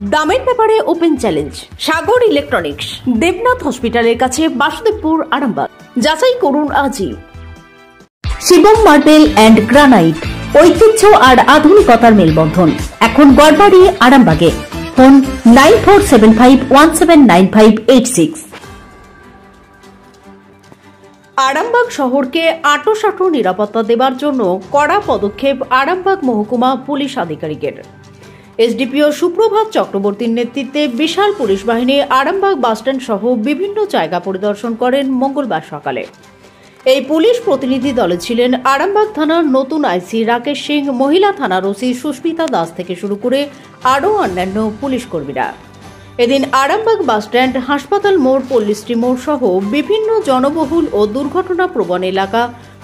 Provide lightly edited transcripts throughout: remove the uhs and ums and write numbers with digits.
দামের ব্যাপারে open challenge সাগর electronics, Debnath হসপিটালের কাছে, বাসুদেবপুর, আরামবাগ। যাচাই করুন আজই। শিবম মার্বেল অ্যান্ড গ্রানাইট, ঐতিহ্য আর আধুনিকতার মেলবন্ধন, এখন গড়বাড়ি, আরামবাগে। ফোন 9475179586। আরামবাগ শহরকে আঁটোসাঁটো নিরাপত্তা দেবার জন্য কড়া পদক্ষেপ আরামবাগ মহকুমা পুলিশ আধিকারিকের। এসডিপিও সুপ্রভাত চক্রবর্তীর নেতৃত্বে বিশাল পুলিশ বাহিনী আরামবাগ বাসস্ট্যান্ড সহ বিভিন্ন জায়গা পরিদর্শন করেন মঙ্গলবার সকালে। এই পুলিশ প্রতিনিধি দলে ছিলেন আরামবাগ থানার নতুন আইসি রাকেশ সিং, মহিলা থানার ওসি সুস্মিতা দাস থেকে শুরু করে আরও অন্যান্য পুলিশ কর্মীরা। এদিন আরামবাগ বাসস্ট্যান্ড, হাসপাতাল মোড়, পল্লীশ্রী মোড় সহ বিভিন্ন জনবহুল ও দুর্ঘটনা প্রবণ এলাকা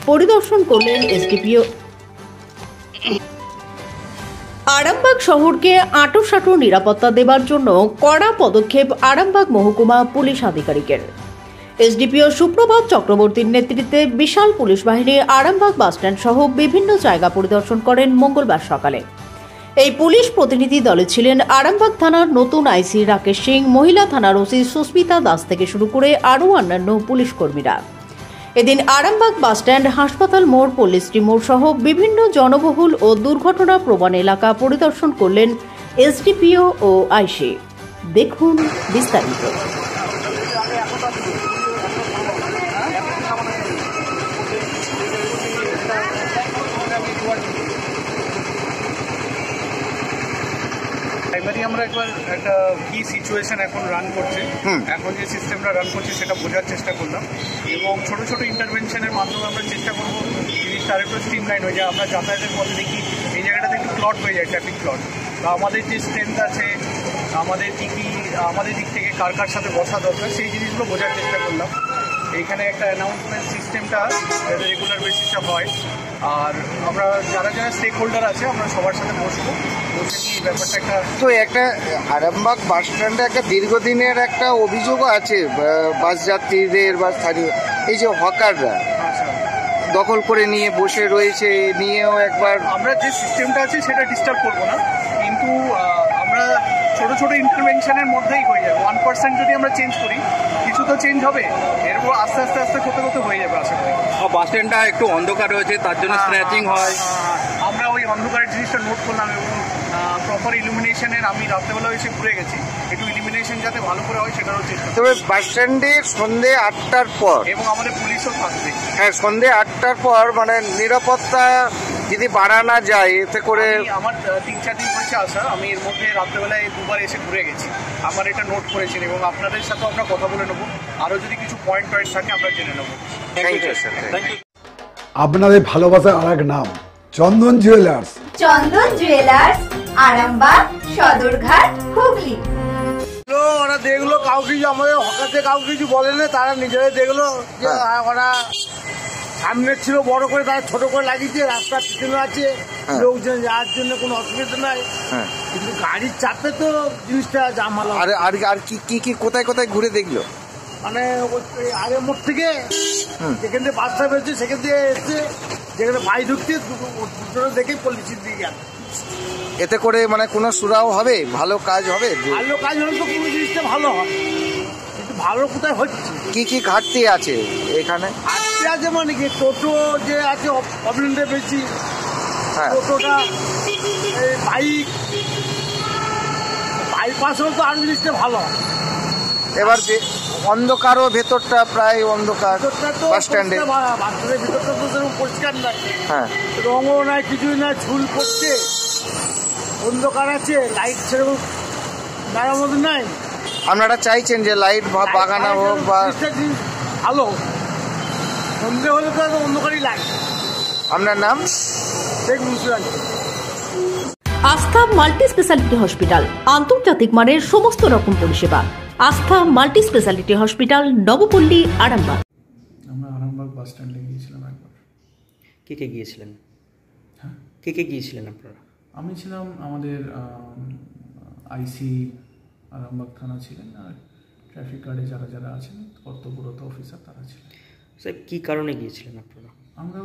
পরিদর্শন করলেন এসডিপিও। আরামবাগ শহরকে আঁটোসাঁটো নিরাপত্তা দেবার জন্য কড়া পদক্ষেপ আরামবাগ মহকুমা পুলিশ আধিকারিকের। এসডিপিও সুপ্রভাত চক্রবর্তীর নেতৃত্বে বিশাল পুলিশ বাহিনী আরামবাগ বাসস্ট্যান্ড সহ বিভিন্ন জায়গা পরিদর্শন করেন মঙ্গলবার সকালে। এই পুলিশ প্রতিনিধি দলে ছিলেন আরামবাগ থানার নতুন আইসি রাকেশ সিং, মহিলা থানার ওসি সুস্মিতা দাস থেকে শুরু করে আরও অন্যান্য পুলিশ কর্মীরা। এদিন আরামবাগ বাসস্ট্যান্ড, হাসপাতাল মোড়, পল্লীশ্রী মোড় সহ বিভিন্ন জনবহুল ও দুর্ঘটনা প্রবণ এলাকা পরিদর্শন করলেন এসডিপিও ও আইসি। দেখুন বিস্তারিত। প্রাইমারি আমরা একবার একটা কি সিচুয়েশন এখন রান করছে, এখন যে সিস্টেমটা রান করছে সেটা বোঝার চেষ্টা করলাম এবং ছোট ছোট ইন্টারভেনশনের মাধ্যমে আমরা চেষ্টা করবো জিনিসটা আরেকটু স্ট্রিমলাইন হয়ে যায়। আমরা যাতায়াতের পথে দেখি এই জায়গাটাতে একটু ক্লট হয়ে যায়, ট্রাফিক ক্লট। তো আমাদের যে স্ট্রেংথ আছে, আমাদের কী কী আমাদের দিক থেকে কার কার সাথে বসা দরকার, সেই জিনিসগুলো বোঝার চেষ্টা করলাম। এইখানে একটা অ্যানাউন্সমেন্ট সিস্টেমটা যাতে রেগুলার বেসিসে হয়, আর আমরা যারা যারা স্টেক হোল্ডার আছে আমরা সবার সাথে বসবো, বসে কি ব্যাপারটা একটা। তো একটা আরামবাগ বাস স্ট্যান্ডে একটা দীর্ঘদিনের একটা অভিযোগও আছে, বাস যাত্রীদের বা স্থানীয় এই যে হকাররা দখল করে নিয়ে বসে রয়েছে, নিয়েও একবার আমরা যে সিস্টেমটা আছে সেটা ডিস্টার্ব করবো না, কিন্তু আমরা ছোট ছোট ইন্টারভেনশনের মধ্যেই হয়ে যাবে। 1% যদি আমরা চেঞ্জ করি কিছু তো চেঞ্জ হবে, এরপর আস্তে আস্তে আস্তে করতে করতে হয়ে যাবে আশা করি। বাস স্ট্যান্ডটা একটু অন্ধকার রয়েছে, তার জন্য স্ক্র্যাচিং হয়। আমরা ওই অন্ধকারের জিনিসটা নোট করলাম এবং প্রপার ইলুমিনেশনের আমি রাত্রেবেলা এসে ঘুরে গেছি, একটু ইলুমিনেশন যাতে ভালো করে হয় সেটারও চেষ্টা। তবে বাস স্ট্যান্ডে সন্ধ্যে 8টার পর এবং আমাদের পুলিশও থাকবে। হ্যাঁ, সন্ধ্যে 8টার পর মানে নিরাপত্তা যদি বাড়ানো যায় এতে করে। আমার 3-4 দিন হয়েছে আসা, আমি এর মধ্যে রাত্রেবেলায় দুবার এসে ঘুরে গেছি, আমার এটা নোট করেছেন এবং আপনাদের সাথে আমরা কথা বলে নেবো, আরও যদি কিছু পয়েন্ট থাকে আমরা জেনে নেবো। Thank you sir. আপনাদের ভালোবাসার আর এক নাম চন্দন জুয়েলার্স। চন্দন জুয়েলার্স, আরামবাগ, সদরঘাট, হুগলি। ওরা দেখলো কাউকে, আমাদের হকারদের কাউকে কিছু বলেনি, তারা নিজেরাই দেখলো যে ওরা সামনে ছিল বড় করে, তারা ছোট করে লাগিয়েছে, রাস্তার পিছনে আছে, লোকজন যাওয়ার জন্য কোনো অসুবিধা নাই, কিন্তু গাড়ির চাপে তো জিনিসটা জামালা। আর কি কোথায় কোথায় ঘুরে দেখলো, মানে আগের মোড় থেকে যেখান থেকে বাসটা বেরোচ্ছে সেখান থেকে এসছে, যেখানে ভাই ঢুকছে দুটো দেখে পলিসির দিকে গেল। এতে করে মানে কোনো সুরাও হবে, ভালো কাজ হবে। ভালো কাজ হলে তো কোনো জিনিসটা ভালো হয়, কিন্তু ভালো কোথায় হচ্ছে। কি ঘাটতি আছে এখানে? ঘাটতি আছে মানে কি, টোটো যে আছে প্রবলেমটা বেশি, টোটোটা, বাইপাস হলে তো আরো জিনিসটা ভালো হয়। এবার অন্ধকারও, ভেতরটা প্রায় অন্ধকার বাস স্ট্যান্ডে। বাসের ভিতরটা তো সেরকম পরিষ্কার নাই, রঙও নাই, কিছুই নাই, ঝুল পড়ছে, অন্ধকার আছে, লাইট সেরকম মেরামত নাই। আপনারা চাইছেন যে লাইট বাগানো হোক বা ভালো, সন্ধ্যে হলে তো অন্ধকারই লাইট। আপনার নাম? শেখ মুসলান। আস্থা মাল্টি স্পেশালিটি হসপিটাল, আন্তর্জাতিক মানের সমস্ত রকম পরিষেবা। আস্থা multi speciality hospital, Nabapalli, Arambagh. আমরা আরামবাগ বাস স্ট্যান্ডে গিয়েছিলাম একবার। কে গিয়েছিলেন? হ্যাঁ, কে গিয়েছিলেন আপনারা? আমি ছিলাম, আমাদের আইসি আরামবাগ থানা ছিলেন, আর ট্রাফিক গার্ডে যারা যারা আছেন কর্তব্যরত অফিসার তারা ছিলেন। স্যার কী কারণে গিয়েছিলেন আপনারা? আমরা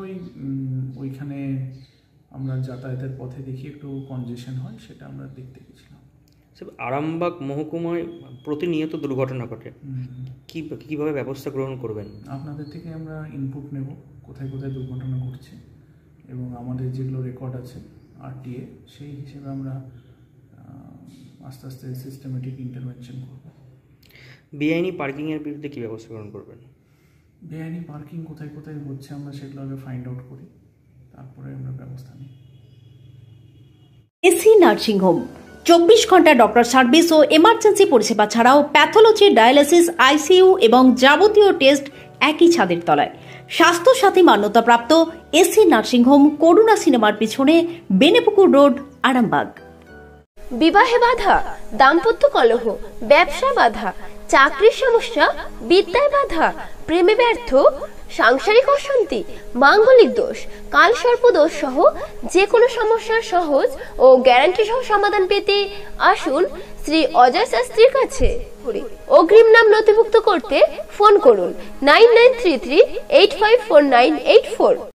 ওইখানে আমরা যাতায়াতের পথে দেখি একটু কনজেশন হয়, সেটা আমরা দেখতে গেছিলাম। আরামবাগ মহকুমায় প্রতিনিয়ত দুর্ঘটনা ঘটে, কিভাবে ব্যবস্থা গ্রহণ করবেন? আপনাদের থেকে আমরা ইনপুট নেব কোথায় কোথায় দুর্ঘটনা ঘটছে, এবং আমাদের যেগুলো রেকর্ড আছে আরটিএ, সেই হিসেবে আমরা আস্তে আস্তে সিস্টেমেটিক ইন্টারভেনশন করব। বেআইনি পার্কিংয়ের বিরুদ্ধে কী ব্যবস্থা গ্রহণ করবেন? বেআইনি পার্কিং কোথায় কোথায় হচ্ছে আমরা সেগুলো আগে ফাইন্ড আউট করি, তারপরে আমরা ব্যবস্থা নিই। এসি নার্সিংহোম 24 ঘন্টা ডক্টর সার্ভিস ও এমার্জেন্সি পরিষেবা ছাড়াও প্যাথোলজি, ডায়ালিসিস, আইসিইউ এবং যাবতীয় টেস্ট একই ছাদের তলায়। স্বাস্থ্যসাথী মান্যতাপ্রাপ্ত এসি নার্সিংহোম, করুণা সিনেমার পিছনে, বেনেপুকুর রোড, আরামবাগ। বিবাহে বাধা, দাম্পত্য কলহ, ব্যবসা বাধা, চাকরির সমস্যা, বিদ্যায় বাধা, প্রেমে ব্যর্থ, সাংসারিক অশান্তি, মাঙ্গলিক দোষ, কালসর্প দোষ সহ যে কোনো সমস্যার সহজ ও গ্যারান্টি সহ সমাধান পেতে আসুন শ্রী অজয় শাস্ত্রীর কাছে। অগ্রিম নাম নথিভুক্ত করতে ফোন করুন 9933854984।